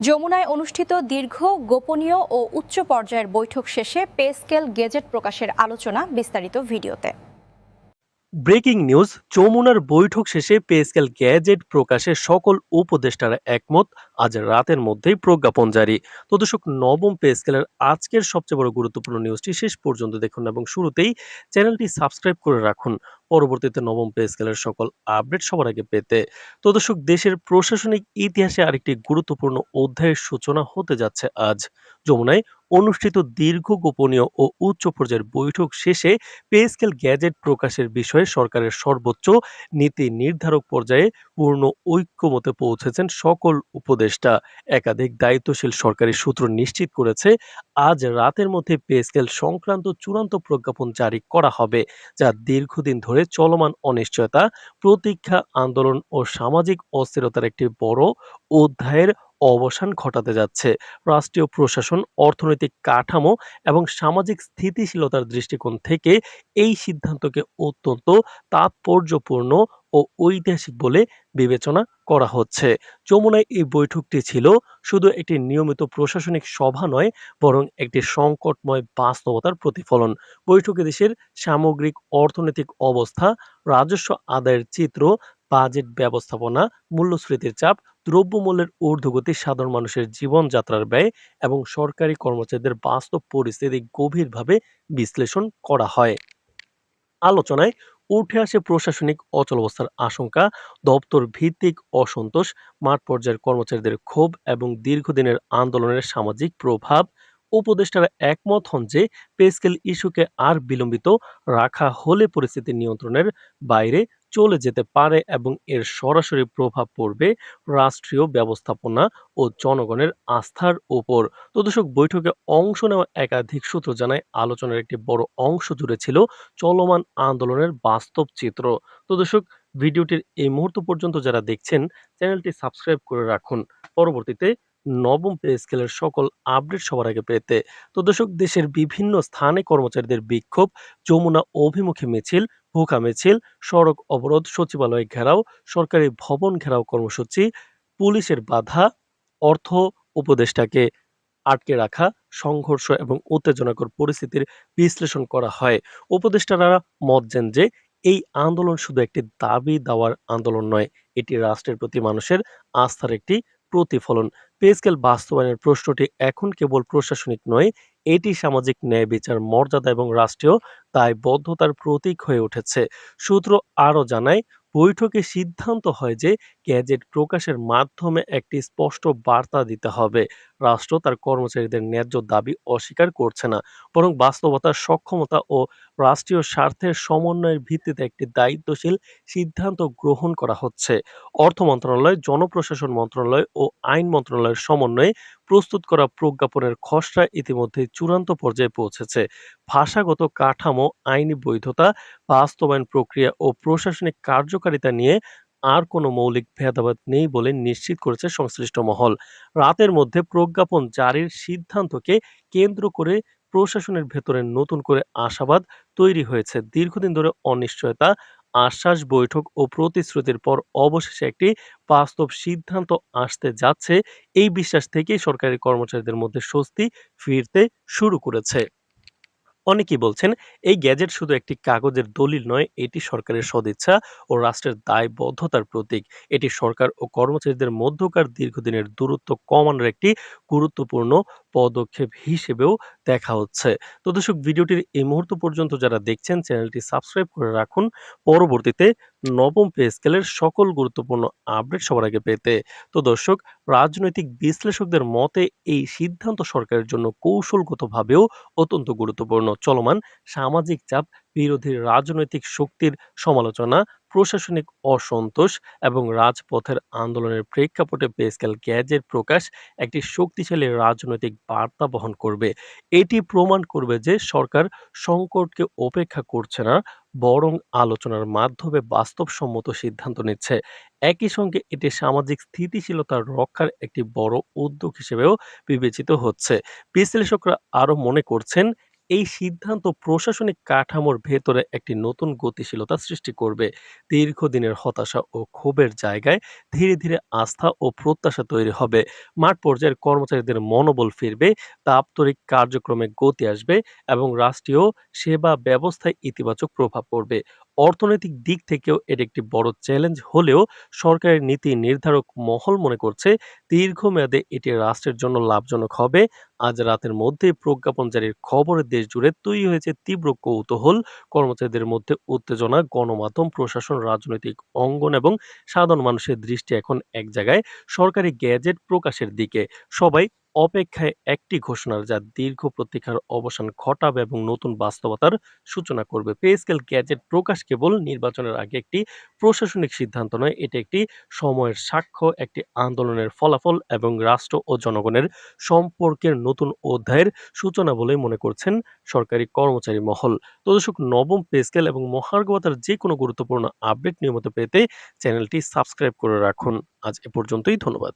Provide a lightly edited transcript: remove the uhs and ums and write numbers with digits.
যমুনায় অনুষ্ঠিত দীর্ঘ, গোপনীয় ও উচ্চ পর্যায়ের বৈঠক শেষে পে স্কেল গেজেট প্রকাশের আলোচনা বিস্তারিত ভিডিওতে। ব্রেকিং নিউজ, যমুনার বৈঠক শেষে পে স্কেল গ্যাজেট প্রকাশে সকল উপদেষ্টারা একমত। আজ রাতের মধ্যেই প্রজ্ঞাপন জারি। তো দর্শক, নবম পে স্কেলের আজকের সবচেয়ে বড় গুরুত্বপূর্ণ নিউজটি শেষ পর্যন্ত দেখুন এবং শুরুতেই চ্যানেলটি সাবস্ক্রাইব করে রাখুন পরবর্তীতে নবম পে স্কেলের সকল আপডেট সবার আগে পেতে। তো দর্শক, দেশের প্রশাসনিক ইতিহাসে আরেকটি গুরুত্বপূর্ণ অধ্যায়ের সূচনা হতে যাচ্ছে আজ। যমুনায় অনুষ্ঠিত দীর্ঘ, গোপনীয় ও উচ্চ পর্যায়ের বৈঠক শেষে পে স্কেল গ্যাজেট প্রকাশের বিষয়ে সরকারের সর্বোচ্চ নীতি নির্ধারক পর্যায়ে পূর্ণ ঐক্যমতে পৌঁছেছেন সকল উপদেষ্টা। একাধিক দায়িত্বশীল সরকারি সূত্র নিশ্চিত করেছে, আজ রাতের মধ্যে পে স্কেল সংক্রান্ত চূড়ান্ত প্রজ্ঞাপন জারি করা হবে, যা দীর্ঘদিন ধরে চলমান অনিশ্চয়তা, প্রতীক্ষা, আন্দোলন ও সামাজিক অস্থিরতার একটি বড় অধ্যায়ের অবসান ঘটাতে যাচ্ছে। রাষ্ট্রীয় প্রশাসন, অর্থনৈতিক কাঠামো এবং সামাজিক স্থিতিশীলতার দৃষ্টিকোণ থেকে এই সিদ্ধান্তকে অত্যন্ত তাৎপর্যপূর্ণ ও ঐতিহাসিক বলে বিবেচনা করা হচ্ছে। যমুনায় এই বৈঠকটি ছিল শুধু একটি নিয়মিত প্রশাসনিক সভা নয়, বরং একটি সংকটময় বাস্তবতার প্রতিফলন। বৈঠকে দেশের সামগ্রিক অর্থনৈতিক অবস্থা, রাজস্ব আদায়ের চিত্র, বাজেট ব্যবস্থাপনা, মূল্যস্ফীতির চাপ, দ্রব্যমূল্যের ঊর্ধ্বগতি, সাধারণ মানুষের জীবনযাত্রার ব্যয় এবং সরকারি কর্মচারীদের বাস্তব পরিস্থিতি গভীরভাবে বিশ্লেষণ করা হয়। আলোচনায় উঠে আসে প্রশাসনিক অচলাবস্থার আশঙ্কা, দপ্তর ভিত্তিক অসন্তোষ, মাঠ পর্যায়ের কর্মচারীদের ক্ষোভ এবং দীর্ঘদিনের আন্দোলনের সামাজিক প্রভাব। উপদেষ্টারা একমত হন যে পে স্কেল ইস্যুকে আর বিলম্বিত রাখা হলে পরিস্থিতি নিয়ন্ত্রণের বাইরে চলে যেতে পারে এবং এর সরাসরি প্রভাব পড়বে রাষ্ট্রীয় ব্যবস্থাপনা ও জনগণের আস্থার উপর। তো দর্শক, বৈঠকে অংশ নেওয়া একাধিক সূত্র জানায়, আলোচনার একটি বড় অংশ জুড়ে ছিল চলমান আন্দোলনের বাস্তব চিত্র। তো দর্শক, ভিডিওটির এই মুহূর্ত পর্যন্ত যারা দেখছেন, চ্যানেলটি সাবস্ক্রাইব করে রাখুন পরবর্তীতে নবম পে স্কেলের সকল আপডেট সবার আগে পেতে। তো দর্শক, দেশের বিভিন্ন স্থানে কর্মচারীদের বিক্ষোভ, যমুনা অভিমুখী মিছিল, ভুখা মিছিল, সড়ক অবরোধ, সচিবালয় ঘেরাও, সরকারি ভবন ঘেরাও কর্মসূচি, পুলিশের বাধা, অর্থ উপদেষ্টাকে আটকে রাখা, সংঘর্ষ এবং উত্তেজনাকর পরিস্থিতির বিশ্লেষণ করা হয়। উপদেষ্টারা মত দেন যে এই আন্দোলন শুধু একটি দাবি দেওয়ার আন্দোলন নয়, এটি রাষ্ট্রের প্রতি মানুষের আস্থার একটি প্রতিফলন। পে স্কেল বাস্তবায়নের প্রশ্নটি এখন কেবল প্রশাসনিক নয়, এটি সামাজিক ন্যায়, বিচার, মর্যাদা এবং রাষ্ট্রীয় দায়বদ্ধতার প্রতীক হয়ে উঠেছে। সূত্র আরও জানায়, বৈঠকে সিদ্ধান্ত হয় যে গ্যাজেট প্রকাশের মাধ্যমে একটি স্পষ্ট বার্তা দিতে হবে, রাষ্ট্র তার কর্মচারীদের ন্যায্য দাবি অস্বীকার করছে না, বরং বাস্তবতার সক্ষমতা ও রাষ্ট্রীয় স্বার্থের সমন্বয়ের ভিত্তিতে একটি দায়িত্বশীল সিদ্ধান্ত গ্রহণ করা হচ্ছে। অর্থ মন্ত্রণালয়, জনপ্রশাসন মন্ত্রণালয় ও আইন মন্ত্রণালয়ের সমন্বয়ে প্রস্তুত করা প্রজ্ঞাপনের খসড়া ইতিমধ্যে চূড়ান্ত পর্যায়ে পৌঁছেছে। ভাষাগত কাঠামো, আইনি বৈধতা, বাস্তবায়ন প্রক্রিয়া ও প্রশাসনিক কার্যকারিতা নিয়ে আর কোনো মৌলিক ভেদাভেদ নেই বলে নিশ্চিত করেছে সংশ্লিষ্ট মহল। রাতের মধ্যে প্রজ্ঞাপন জারির সিদ্ধান্তকে কেন্দ্র করে প্রশাসনের ভেতরে নতুন করে আশাবাদ তৈরি হয়েছে। দীর্ঘদিন ধরে অনিশ্চয়তা, আশ্বাস, বৈঠক ও প্রতিশ্রুতির পর অবশেষে একটি বাস্তব সিদ্ধান্ত আসতে যাচ্ছে, এই বিশ্বাস থেকেই সরকারি কর্মচারীদের মধ্যে স্বস্তি ফিরতে শুরু করেছে। অনেকেই বলছেন, এই গ্যাজেট শুধু একটি কাগজের দলিল নয়, এটি সরকারের সদিচ্ছা ও রাষ্ট্রের দায়বদ্ধতার প্রতীক। এটি সরকার ও কর্মচারীদের মধ্যকার দীর্ঘদিনের দূরত্ব কমানোর একটি গুরুত্বপূর্ণ পদক্ষেপ হিসেবেও দেখা হচ্ছে। তো দর্শক, ভিডিওটির এই মুহূর্ত পর্যন্ত যারা দেখছেন, চ্যানেলটি সাবস্ক্রাইব করে রাখুন পরবর্তীতে নবম পে স্কেলের সকল গুরুত্বপূর্ণ আপডেট সবার আগে পেতে। তো দর্শক, রাজনৈতিক বিশ্লেষকদের মতে এই সিদ্ধান্ত সরকারের জন্য কৌশলগতভাবেও অত্যন্ত গুরুত্বপূর্ণ। চলমান সামাজিক চাপ, বিরোধী রাজনৈতিক শক্তির সমালোচনা, প্রশাসনিক অসন্তোষ এবং রাজপথের আন্দোলনের প্রেক্ষাপটে পে স্কেল গ্যাজেট প্রকাশ একটি শক্তিশালী রাজনৈতিক বার্তা বহন করবে। এটি প্রমাণ করবে যে সরকার সংকটকে উপেক্ষা করছে না, বরং আলোচনার মাধ্যমে বাস্তবসম্মত সিদ্ধান্ত নিচ্ছে। একই সঙ্গে এটি সামাজিক স্থিতিশীলতা রক্ষার একটি বড় উদ্যোগ হিসেবেও বিবেচিত হচ্ছে। বিশ্লেষকরা আরো মনে করছেন, এই সিদ্ধান্ত প্রশাসনিক কাঠামোর ভেতরে একটি নতুন গতিশীলতা সৃষ্টি করবে। দীর্ঘদিনের হতাশা ও ক্ষোভের জায়গায় ধীরে ধীরে আস্থা ও প্রত্যাশা তৈরি হবে। মাঠ পর্যায়ের কর্মচারীদের মনোবল ফিরবে, দাপ্তরিক কার্যক্রমে গতি আসবে এবং রাষ্ট্রীয় সেবা ব্যবস্থায় ইতিবাচক প্রভাব পড়বে। অর্থনৈতিক দিক থেকেও এটি একটি বড় চ্যালেঞ্জ হলেও সরকারের নীতি নির্ধারক মহল মনে করছে দীর্ঘমেয়াদে এটি রাষ্ট্রের জন্য লাভজনক হবে। আজ রাতের মধ্যেই প্রজ্ঞাপন জারির খবরে দেশ জুড়ে তৈরি হয়েছে তীব্র কৌতূহল, কর্মচারীদের মধ্যে উত্তেজনা, গণমাধ্যম, প্রশাসন, রাজনৈতিক অঙ্গন এবং সাধারণ মানুষের দৃষ্টি এখন এক জায়গায়, সরকারি গ্যাজেট প্রকাশের দিকে। সবাই অপেক্ষায় একটি ঘোষণার যা দীর্ঘ প্রতীক্ষার অবসান ঘটাবে এবং নতুন বাস্তবতার সূচনা করবে। পে স্কেল গ্যাজেট প্রকাশ কেবল নির্বাচনের আগে একটি প্রশাসনিক সিদ্ধান্ত নয়, এটি একটি সময়ের সাক্ষ্য, একটি আন্দোলনের ফলাফল এবং রাষ্ট্র ও জনগণের সম্পর্কের নতুন অধ্যায়ের সূচনা বলেই মনে করছেন সরকারি কর্মচারী মহল। তো দর্শক, নবম পে স্কেল এবং মহার্ঘ ভাতার যে কোনো গুরুত্বপূর্ণ আপডেট নিয়মিত পেতে চ্যানেলটি সাবস্ক্রাইব করে রাখুন। আজ এ পর্যন্তই, ধন্যবাদ।